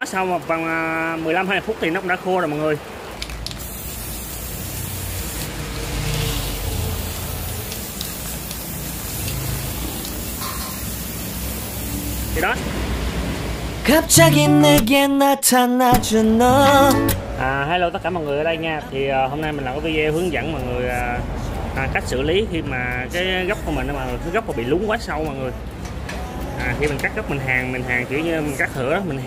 Sau một vòng 15-20 phút thì nó cũng đã khô rồi mọi người. Thì đó. Hello tất cả mọi người ở đây nha. Thì hôm nay mình làm cái video hướng dẫn mọi người cách xử lý khi mà cái gốc của mình mà cái gốc mà bị lún quá sâu mọi người. Khi mình cắt gốc mình hàng kiểu như mình cắt thửa mình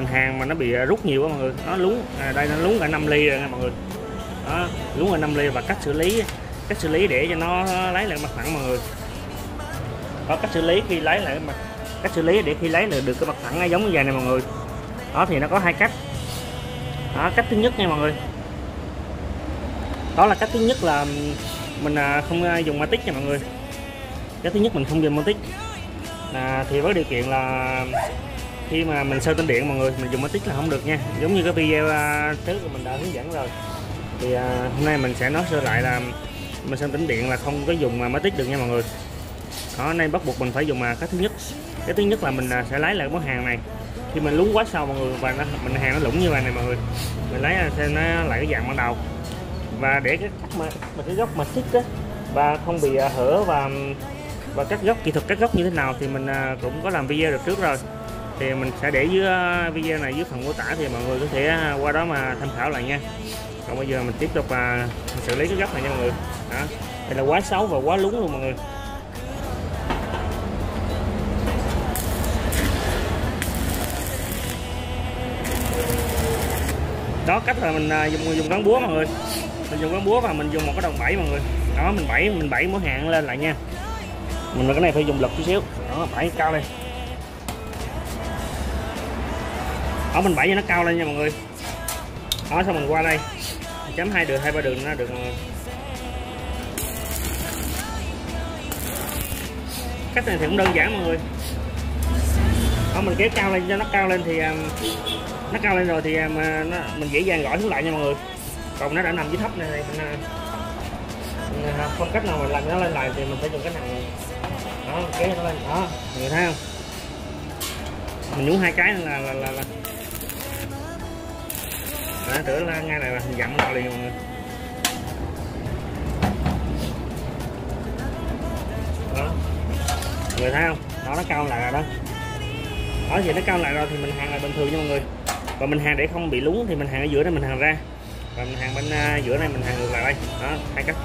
hàng mà nó bị rút nhiều quá mọi người, nó lún đây nó lún cả 5 ly rồi nha mọi người. Đó, lún cả 5 ly. Và cách xử lý để cho nó lấy lại mặt phẳng mọi người. Có cách xử lý khi lấy lại cách xử lý để khi lấy được cái mặt phẳng giống như vậy này mọi người. Đó thì nó có hai cách. Đó, cách thứ nhất nha mọi người, đó là cách thứ nhất là mình không dùng Matic nha mọi người. Cái thứ nhất mình không dùng Matic thì với điều kiện là khi mà mình sơn tĩnh điện mọi người, mình dùng Matic là không được nha, giống như cái video trước mình đã hướng dẫn rồi. Thì hôm nay mình sẽ nói sơ lại là mình sơn tĩnh điện là không có dùng Matic được nha mọi người. Đó nên bắt buộc mình phải dùng cách thứ nhất. Cái thứ nhất là mình sẽ lấy lại món hàng này khi mình lún quá sâu mọi người, và mình hàng nó lủng như vậy này mọi người, mình lấy xem nó lại cái dạng ban đầu. Và để cái cắt mà cái gốc mà xích á và không bị hở và cắt gốc, kỹ thuật cắt gốc như thế nào thì mình cũng có làm video được trước rồi, thì mình sẽ để dưới video này dưới phần mô tả, thì mọi người có thể qua đó mà tham khảo lại nha. Còn bây giờ mình tiếp tục mình xử lý cái gốc này nha mọi người. Đó, đây là quá xấu và quá lún luôn mọi người. Đó, cách là mình dùng cán búa mọi người, mình dùng cán búa và mình dùng một cái đòn bẩy mọi người. Đó, mình bẩy mỗi hàng lên lại nha. Mình cái này phải dùng lực chút xíu. Đó, bẩy cao lên. Đó, mình bẩy cho nó cao lên nha mọi người. Đó, xong mình qua đây chấm 2 đường 2-3 đường nó được mọi người. Cách này thì cũng đơn giản mọi người. Đó, mình kéo cao lên cho nó cao lên thì nó cao lên rồi thì mình dễ dàng gõ xuống lại nha mọi người. Còn nó đã nằm dưới thấp này thì mình không cách nào mình làm nó lên lại thì mình phải dùng cái này. Đó, kéo nó lên. Đó, mọi người thấy không? Mình nhúng 2 cái là đó, tưởng là ngay này là mình dặm vào liền mọi người. Đó, mọi người thấy không? Đó, nó cao lại rồi đó. Đó thì nó cao lại rồi thì mình hàng là bình thường nha mọi người. Và mình hàng để không bị lún thì mình hàng ở giữa này mình hàng ra, và mình hàng bên giữa này mình hàng ngược lại đây. Đó, hai cách.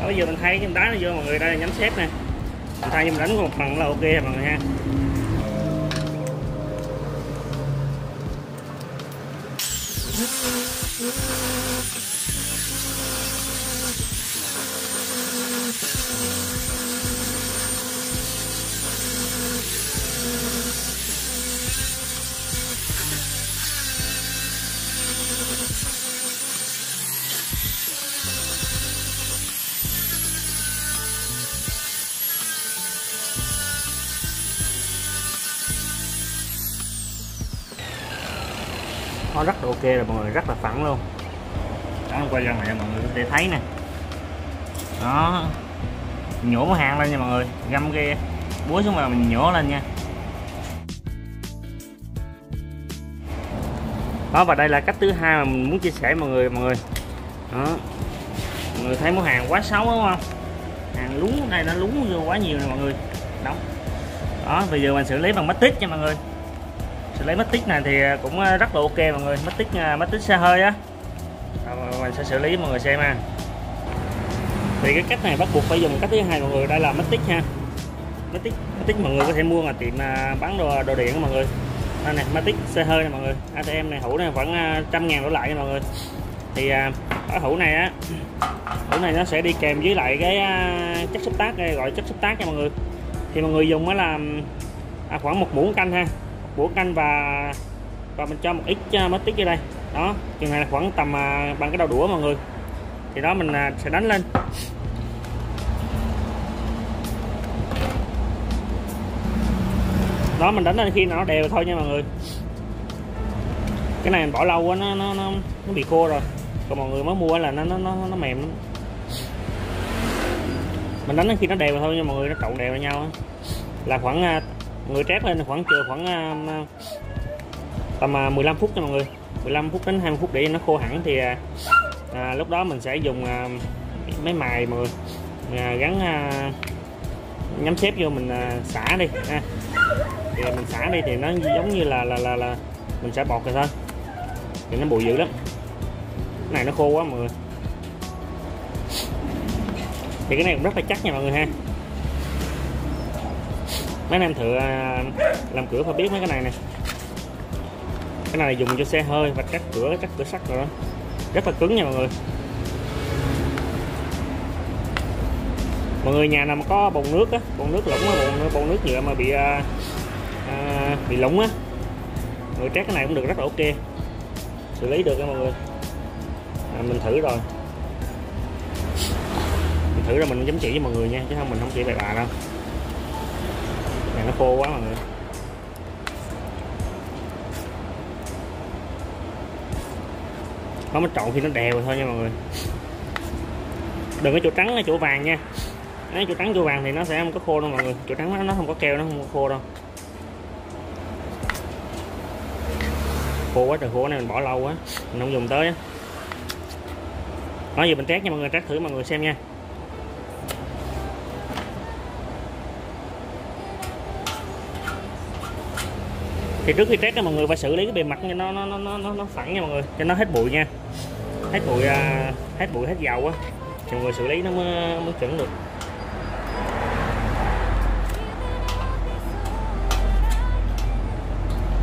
Bây giờ mình thay cái đá nó vô mọi người, đây là nhánh xếp nè, mình thay mình đánh một phần là ok rồi mọi người ha. Nó rất là ok rồi mọi người, rất là phẳng luôn. Đó, quay gần lại cho mọi người để thấy nè. Đó, nhổ một hàng lên nha mọi người, găm cái búa xuống mà mình nhổ lên nha. Đó, và đây là cách thứ hai mà mình muốn chia sẻ mọi người. Đó, mọi người thấy món hàng quá xấu đúng không? Hàng lún đây nó lún vô quá nhiều nè mọi người. Đó, bây giờ mình xử lý bằng Matic nha mọi người. Xử lý Matic này thì cũng rất là ok mọi người, Matic xe hơi á. mình sẽ xử lý mọi người xem ha. Thì cái cách này bắt buộc phải dùng cách thứ hai mọi người, đây là Matic ha. Matic mọi người có thể mua ở tiệm bán đồ điện mọi người. Đây này, Matic xe hơi này mọi người, ATM này, hũ này vẫn 100.000 đổ lại nha mọi người. Thì ở hũ này á, hũ này nó sẽ đi kèm với lại cái chất xúc tác, gọi chất xúc tác nha mọi người. Thì mọi người dùng mới là khoảng 1 muỗng canh ha, 1 muỗng canh và mình cho một ít Matic vô đây. Đó, chừng này là khoảng tầm bằng cái đầu đũa mọi người. Thì đó mình sẽ đánh lên. Đó, mình đánh lên khi nào nó đều thôi nha mọi người. Cái này mình bỏ lâu quá nó bị khô rồi. Còn mọi người mới mua là nó mềm lắm. Mình đánh đến khi nó đều thôi nha mọi người, nó trộn đều với nhau á. Là khoảng người trét lên khoảng tầm 15 phút nha mọi người. 15 phút đến 20 phút để nó khô hẳn thì lúc đó mình sẽ dùng máy mài mọi người, gắn nhắm xếp vô, mình xả đi ha. Thì mình xả đi thì nó giống như là mình sẽ bọt rồi thôi, thì nó bụi dữ lắm. Cái này nó khô quá mọi người. Thì cái này cũng rất là chắc nha mọi người ha. Mấy anh em thợ làm cửa phải biết mấy cái này nè. Cái này là dùng cho xe hơi và các cửa sắt rồi đó, rất là cứng nha mọi người. Mọi người nhà nào mà có bồn nước á, bồn nước lũng á, bồn nước nhựa mà bị lũng á, người trét cái này cũng được, rất là ok, xử lý được nha mọi người. Mình thử rồi, mình chấm chỉ với mọi người nha, chứ không mình không chỉ bậy bạ đâu. Này nó khô quá mọi người. Nó mới trộn khi nó đều thôi nha mọi người. Đừng có chỗ trắng hay chỗ vàng nha. Đấy, chỗ trắng chỗ vàng thì nó sẽ không có khô đâu mọi người. Chỗ trắng nó không có keo, nó không có khô đâu. Khô quá trời khô, này mình bỏ lâu quá, mình không dùng tới á. Nói giờ mình trét nha mọi người, trét thử mọi người xem nha. Thì trước khi trét mọi người phải xử lý cái bề mặt cho nó phẳng nha mọi người, cho nó hết bụi nha, hết bụi hết dầu á, thì mọi người xử lý nó mới chuẩn được.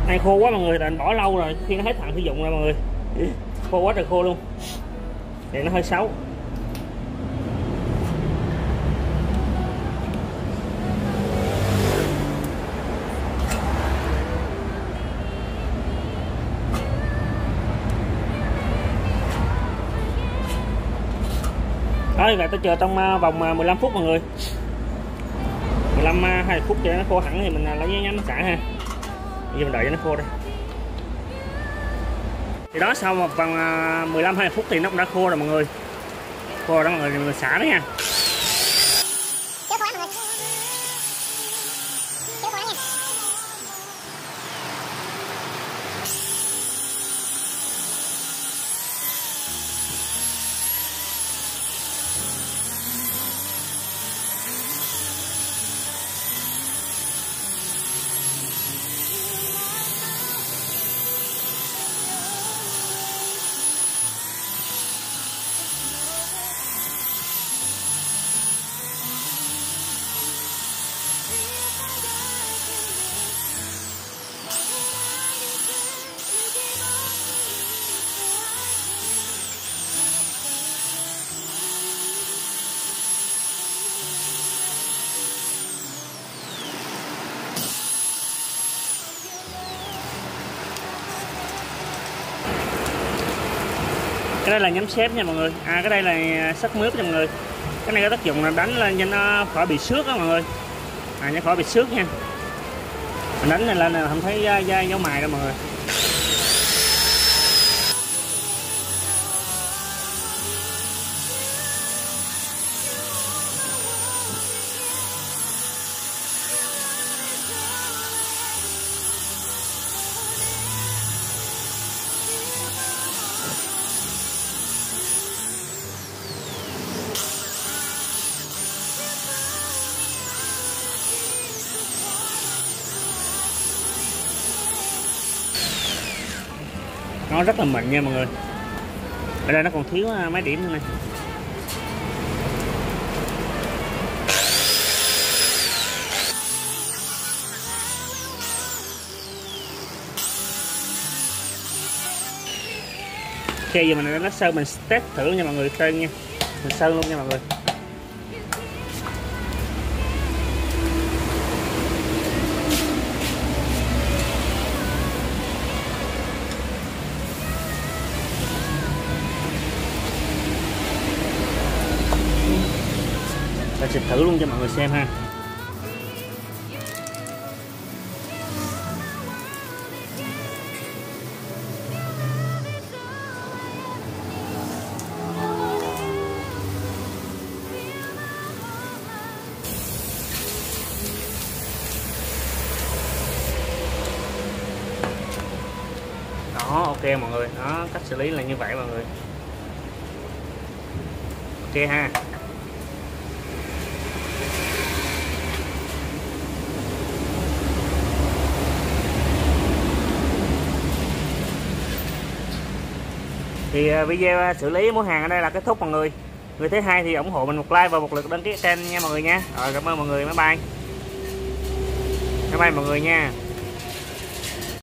Này khô quá mọi người, tại bỏ lâu rồi, khi nó hết hạn sử dụng rồi mọi người, khô quá trời khô luôn, thì nó hơi xấu. Đó, vậy tôi chờ trong vòng 15 phút mọi người, 15-20 phút cho nó khô hẳn thì mình lấy giấy nhám xả ha. Bây giờ mình đợi cho nó khô đây. Thì đó, sau một vòng 15-20 phút thì nó cũng đã khô rồi mọi người. Khô rồi đó mọi người, mình xả đấy nha. Cái đây là nhắm xếp nha mọi người. Cái đây là sắt mướp nha mọi người. Cái này có tác dụng là đánh lên cho nó khỏi bị xước đó mọi người. Nó khỏi bị xước nha. Mình đánh này lên là không thấy dấu mài đâu mọi người. Nó rất là mịn nha mọi người. ở đây nó còn thiếu mấy điểm nữa này. Ok, giờ mình nó sơn, mình test thử luôn nha mọi người, sơn nha, mình sơn luôn nha mọi người. Mình sẽ thử luôn cho mọi người xem ha. Đó, ok mọi người, đó cách xử lý là như vậy mọi người. Ok ha. Thì video xử lý mua hàng ở đây là kết thúc mọi người. Người thứ hai thì ủng hộ mình một like và một lượt đăng ký kênh nha mọi người nha. Rồi cảm ơn mọi người, bye bye. Bye bye mọi người nha.